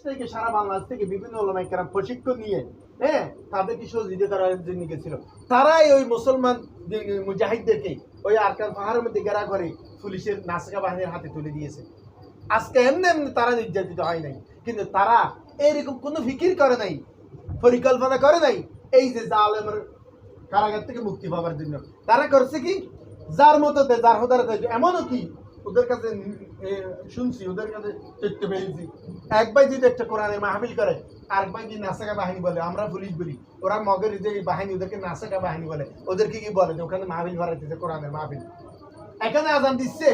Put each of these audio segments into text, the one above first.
থেকে সারা বাংলাদেশ থেকে বিভিন্ন ওলামায়ে কেরাম প্রশিক্ষণ নিয়ে তাদেরকে সহযোগিতা করার জন্য গেছিল। তারাই ওই মুসলমান মুজাহিদদেরকে ওই আরকান পাহাড়ের মধ্যে ঘেরা করে পুলিশের নাসিকা বাহিনীর হাতে তুলে দিয়েছে। আজকে এমনি এমনি তারা নির্যাতিত হয় নাই, কিন্তু তারা এরকম কোনো ফিকির করে নাই, পরিকল্পনা করে নাই এই যে জালেমের কারাগার থেকে মুক্তি পাওয়ার জন্য। তারা করছে কি, যার মতো যার হোদার এমনও কি ওদের কাছে শুনছি, ওদের কাছে তথ্য পেয়েছি, এক ভাই যদি একটা কোরআনের মাহফিল করে, আরেক ভাই কি নাসাকা বাহিনী বলে, আমরা পুলিশ বলি, ওরা মগের যে বাহিনী ওদেরকে নাসাকা বাহিনী বলে, ওদেরকে কি বলে যে ওখানে মাহফিল ভরাইতেছে কোরআনের মাহফিল, এখানে আজান দিচ্ছে,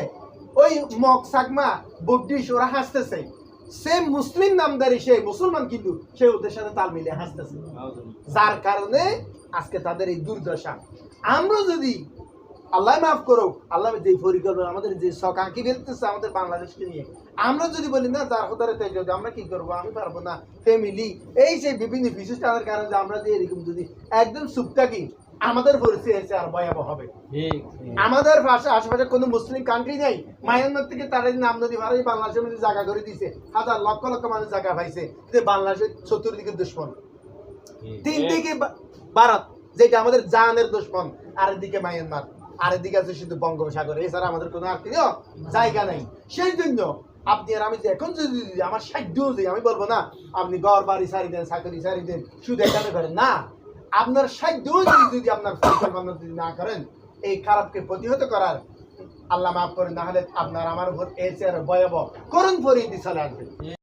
ওই মগ সাকমা বড্ডিস ওরা হাসতেছে, সে মুসলিম নামদারি সে মুসলমান কিন্তু সে ওদের সাথে তাল মিলিয়ে হাসতেছে, যার কারণে আজকে তাদের এই দুর্দশা। আমরা যদি আল্লাহ মাফ করো, আল্লাহ যে পরিকল্পনা আমাদের যে শখ আঁকি ফেলতেছে আমাদের বাংলাদেশকে নিয়ে, আমরা যদি বলি না তার হোদারে তাই যদি আমরা কি করবো, আমি পারবো না, ফ্যামিলি এই যে বিভিন্ন বিশিষ্টাদের কারণে আমরা যে এরকম যদি একদম চুপ থাকি, আমাদের পরিস্থিতি এসে আর ভয়াবহ হবে। আমাদের পাশে আশেপাশে কোনো মুসলিম কান্ট্রি নেই, মায়ানমার থেকে তারা নাম নদী ভাড়াই বাংলাদেশের মধ্যে জায়গা করে দিয়েছে, হাজার লক্ষ লক্ষ মানুষ জায়গা পাইছে, বাংলাদেশের চতুর্দিকে দুশ্মন, তিন দিকে ভারত যেটা আমাদের জানের দুশ্মন, আরেকদিকে মায়ানমার, আরেকদিকে আছে শুধু বঙ্গোপসাগর, এছাড়া আমাদের কোনো আর প্রিয় জায়গা নেই। সেই জন্য আপনি আর আমি এখন যদি আমার সাধ্য অনুযায়ী আমি বলবো না আপনি ঘর বাড়ি সারি দেন, চাকরি সারি দেন, শুধু এখানে করেন না, আপনার সাধ্য অনুযায়ী যদি আপনার পরিকল্পনা যদি না করেন এই খারাপকে প্রতিহত করার, আল্লাহ মাফ করেন, না হলে আপনার আমার উপর এসে আর ভয়াবহ করুণ পরিস্থিতি চলে আসবে।